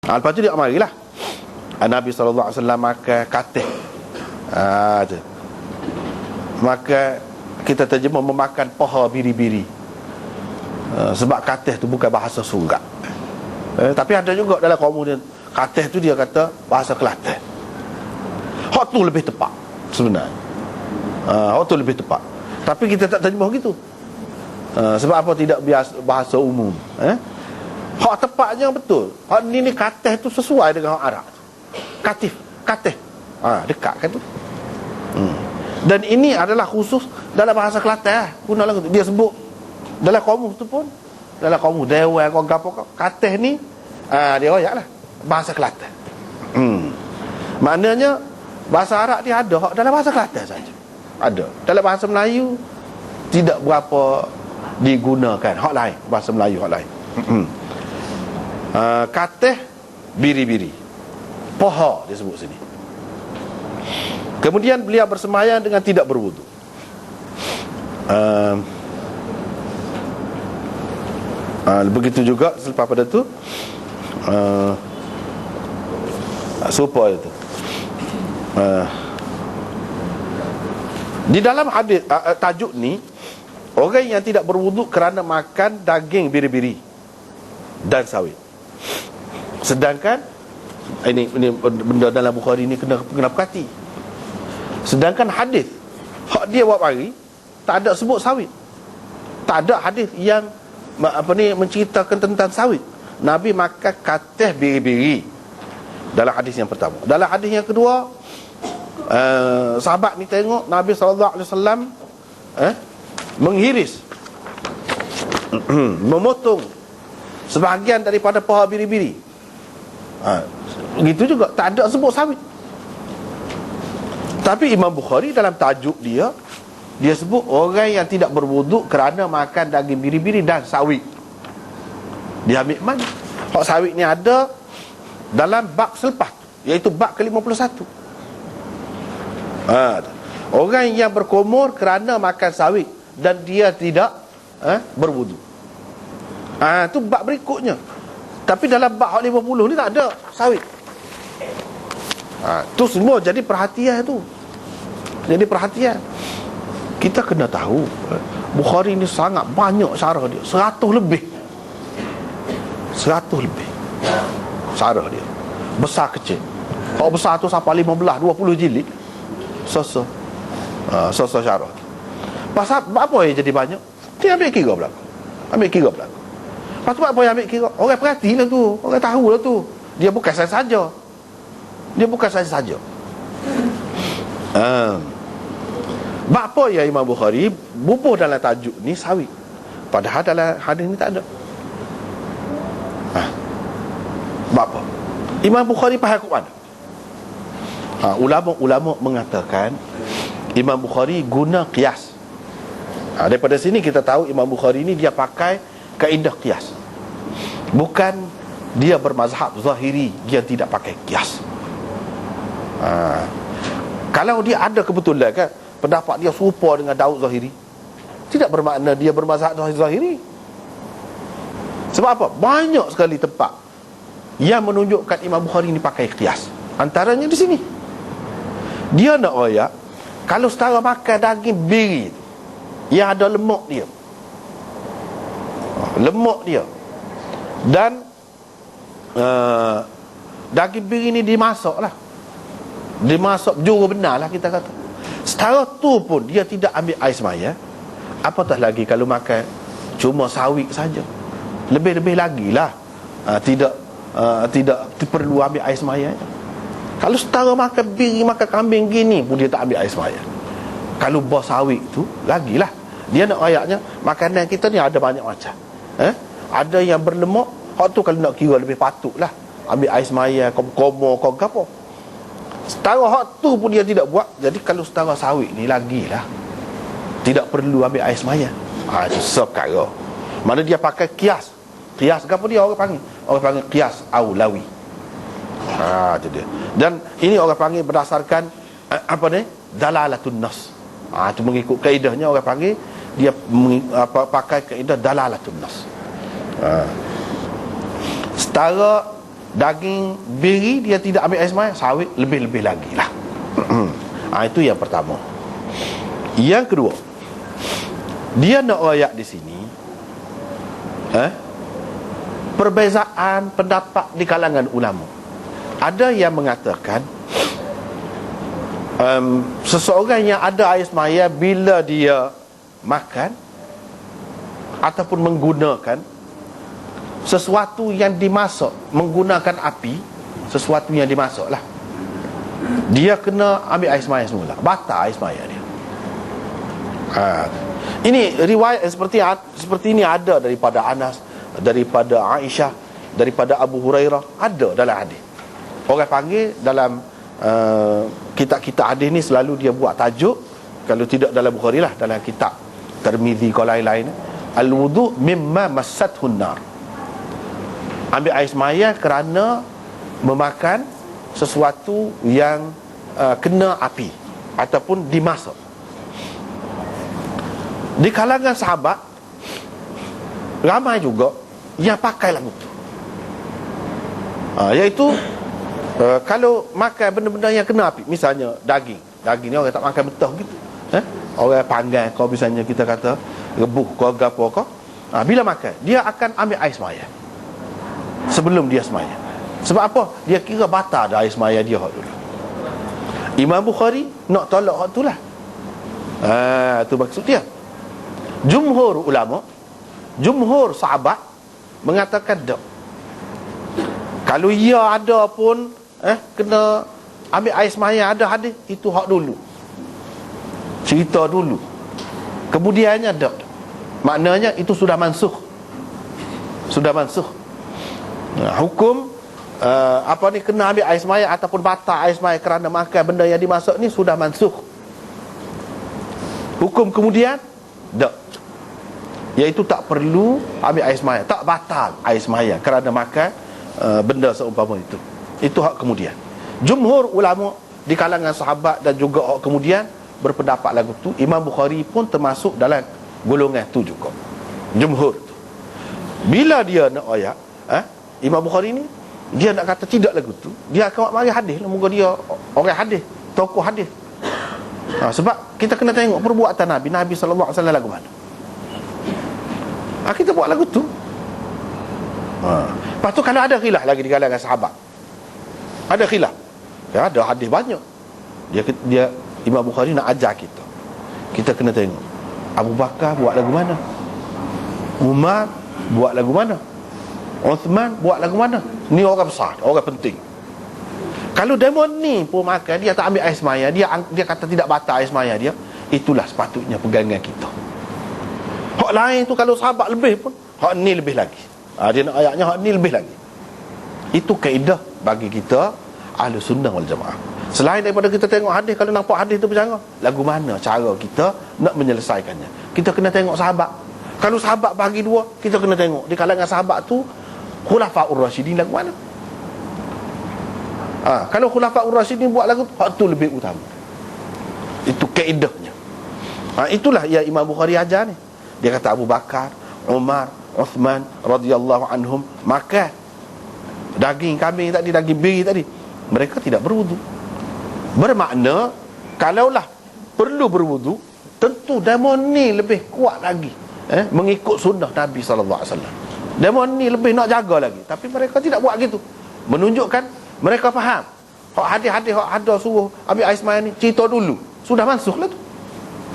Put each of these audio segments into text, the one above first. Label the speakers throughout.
Speaker 1: Lepas tu dia marilah Nabi SAW makan katih. Maka kita terjemah memakan paha biri-biri. Sebab katih tu bukan bahasa Sunggak. Tapi ada juga dalam kaum dia katih tu dia kata bahasa Kelantan. Hak tu lebih tepat sebenarnya. Hak tu lebih tepat. Tapi kita tak terjemah gitu. Sebab apa tidak biasa bahasa umum. Hak tepatnya betul. Hak ni katih tu sesuai dengan hak Arab. Katih. Dekat kan tu. Dan ini adalah khusus dalam bahasa Kelantan. Guna lagu tu. Dia sebut dalam kaum tu pun, dalam kaum dewan kau gapo kau katih ni dia royak lah bahasa Kelantan. Maknanya bahasa Arab dia ada hak dalam bahasa Kelantan saja. Ada. Dalam bahasa Melayu tidak berapa digunakan hak lain, bahasa Melayu hak lain. Katih biri-biri. Paha dia sebut sini. Kemudian beliau bersembahyang dengan tidak berwudu. Begitu juga selepas pada tu serupa itu. Di dalam hadis tajuk ni, orang yang tidak berwuduk kerana makan daging biri-biri dan sawit. Sedangkan ini benda dalam Bukhari ni kena perhati. Sedangkan hadis hak dia buat pagi tak ada sebut sawit. Tak ada hadis yang menceritakan tentang sawit. Nabi makan katih biri-biri dalam hadis yang pertama. Dalam hadis yang kedua, sahabat ni tengok Nabi SAW menghiris memotong sebahagian daripada paha biri-biri. Begitu juga tak ada sebut sawit. Tapi Imam Bukhari dalam tajuk dia sebut orang yang tidak berwuduk kerana makan daging biri-biri dan sawit. Dia ambil mana? Hak sawit ni ada dalam bab selepas, iaitu bab ke-51. Orang yang berkumur kerana makan sawit dan dia tidak berwuduk. Itu bab berikutnya. Tapi dalam bab 50 ni tak ada sawit. Tu semua jadi perhatian tu. Jadi perhatian. Kita kena tahu Bukhari ni sangat banyak syarah dia, 100 lebih syarah dia. Besar kecil. Kalau besar tu sampai 15-20 jilid. Selesai syarah. Pasal apa yang jadi banyak? Dia ambil kira belakang. Lepas tu apa yang ambil kira? Orang perhatilah tu, orang tahulah tu. Dia bukan saya saja. Bab apa yang Imam Bukhari bubuh dalam tajuk ni sawit, padahal dalam hadis ni tak ada. Bab apa? Imam Bukhari faham ke mana? Ulama mengatakan Imam Bukhari guna qiyas. Daripada sini kita tahu Imam Bukhari ni dia pakai kaedah qiyas. Bukan dia bermazhab zahiri, dia tidak pakai qiyas. Kalau dia ada kebetulan kan pendapat dia serupa dengan Daud Zahiri, tidak bermakna dia bermazhab zahiri. Sebab apa? Banyak sekali tempat yang menunjukkan Imam Bukhari ni pakai qiyas. Antaranya di sini. Dia nak royak kalau setara makan daging biri yang ada lemak dia, dan daging biri ni dimasak juru benar lah kita kata. Setara tu pun dia tidak ambil air semaya, apatah lagi kalau makan cuma sawit saja. Lebih-lebih lagi lah tidak perlu ambil air semaya. Kalau setara makan biri, makan kambing gini pun dia tak ambil air semaya. Kalau bos sawit tu lagilah. Dia nak ayatnya makanan kita ni ada banyak macam. Ada yang berlemak, hak tu kalau nak kira lebih patutlah ambil air semaya, komo kau gapo. Setara hak tu pun dia tidak buat. Jadi kalau setara sawit ni lagilah tidak perlu ambil air semaya. Itu seperkara. Mana dia pakai kias. Kias apa dia orang panggil kias aulawi. Itu dia. Dan ini orang panggil berdasarkan dalalatun nas. Itu mengikut kaedahnya orang panggil dia pakai kaedah dalalatun nas. Setara daging biri dia tidak ambil air semaya, sawit lebih-lebih lagi lah. Itu yang pertama. Yang kedua, dia nak royak di sini perbezaan pendapat di kalangan ulama. Ada yang mengatakan seseorang yang ada air semaya bila dia makan ataupun menggunakan sesuatu yang dimasak menggunakan api, sesuatu yang dimasak lah, dia kena ambil air semaya semula, batal air semaya dia. Ini riwayat seperti ini ada daripada Anas, daripada Aisyah, daripada Abu Hurairah, ada dalam hadis. Orang panggil dalam kitab-kitab hadis ni selalu dia buat tajuk, kalau tidak dalam Bukhari lah, dalam kitab Tirmizi kau lain-lain, al-wudu mimma massathun nar. Ambil air semaya kerana memakan sesuatu yang kena api ataupun dimasak. Di kalangan sahabat ramai juga yang pakai lagu tu, iaitu kalau makan benda-benda yang kena api, misalnya daging ni orang tak makan mentah gitu, orang panggang kau, misalnya kita kata rebuh kau gapo kau, bila makan dia akan ambil air semaya sebelum dia semaya. Sebab apa? Dia kira batal dah air semaya dia hak dulu. Imam Bukhari nak tolak hak tu lah. Tu maksud dia. Jumhur ulama, jumhur sahabat mengatakan tak. Kalau ia ada pun kena ambil air semaya, ada hadis, itu hak dulu, cerita dulu, kemudiannya tak. Maknanya itu sudah mansukh. Sudah mansukh. Hukum kena ambil air semaya ataupun batal air semaya kerana makan benda yang dimasak ni sudah mansukh. Hukum kemudian tak, iaitu tak perlu ambil air semaya, tak batal air semaya kerana makan benda seumpama itu. Itu hak kemudian. Jumhur ulama di kalangan sahabat dan juga hak kemudian berpendapat lagu tu. Imam Bukhari pun termasuk dalam golongan tu juga, jumhur tu. Bila dia nak ayat, Imam Bukhari ni dia nak kata tidak lagu tu, dia akan mari hadis lah. Moga dia orang hadis, tokoh hadis. Sebab kita kena tengok perbuatan Nabi sallallahu alaihi wasallam lagu mana. Kita buat lagu tu. Lepas tu kalau ada khilaf lagi di kalangan sahabat, ada khilaf, ada hadis banyak, dia Imam Bukhari nak ajar kita kena tengok Abu Bakar buat lagu mana, Umar buat lagu mana, Uthman buat lagu mana. Ni orang besar, orang penting. Kalau demon ni pun makan, dia tak ambil air semaya, dia kata tidak batal air semaya dia, itulah sepatutnya pegangan kita. Hak lain tu kalau sahabat lebih pun, hak ni lebih lagi. Dia nak ayatnya hak ni lebih lagi. Itu kaedah bagi kita ahli sunnah wal jamaah. Selain daripada kita tengok hadis, kalau nampak hadis tu bercanggah, lagu mana cara kita nak menyelesaikannya. Kita kena tengok sahabat. Kalau sahabat bagi dua, kita kena tengok di kalangan sahabat tu Khulafaur Rasyidin lagu mana. Kalau Khulafaur Rasyidin buat lagu, hak tu lebih utama. Itu kaedahnya. Itulah yang Imam Bukhari ajar ni. Dia kata Abu Bakar, Umar, Uthman radhiyallahu anhum makan daging kambing tadi, daging biri tadi, mereka tidak berwudu. Bermakna kalaulah perlu berwudu, tentu demon ni lebih kuat lagi mengikut sunnah Nabi sallallahu alaihi wasallam. Demon ni lebih nak jaga lagi, tapi mereka tidak buat gitu. Menunjukkan mereka faham hak hadis-hadis hak ada suruh ambil air semaya ni, cerita dulu sudah mansukh lah tu.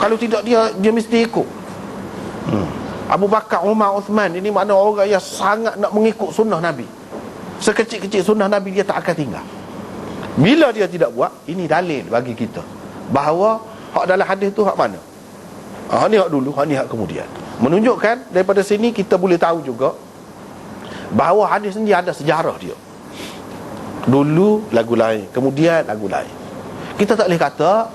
Speaker 1: Kalau tidak dia mesti ikut. Abu Bakar, Umar, Uthman ini makna orang yang sangat nak mengikut sunnah Nabi. Sekecil-kecil sunnah Nabi dia tak akan tinggal. Bila dia tidak buat, ini dalil bagi kita bahawa hak dalam hadis tu hak mana. Hak ni hak dulu, hak ni hak kemudian. Menunjukkan daripada sini kita boleh tahu juga bahawa hadis ni ada sejarah dia. Dulu lagu lain, kemudian lagu lain. Kita tak boleh kata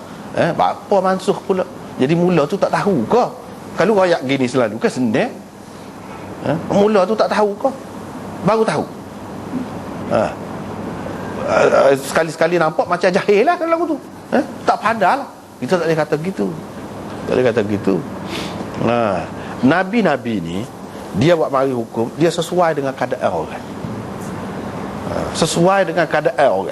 Speaker 1: apa mansukh pula. Jadi mula tu tak tahu ke? Kalau royak gini selalu kan senang. Mula tu tak tahu ke? Baru tahu. Sekali-sekali nampak macam jahil lah kalau lagu tu. Tak pandai lah. Kita tak boleh kata gitu. Tak boleh kata gitu. Nabi-nabi ni, dia buat mari hukum, dia sesuai dengan keadaan orang. Sesuai dengan keadaan orang.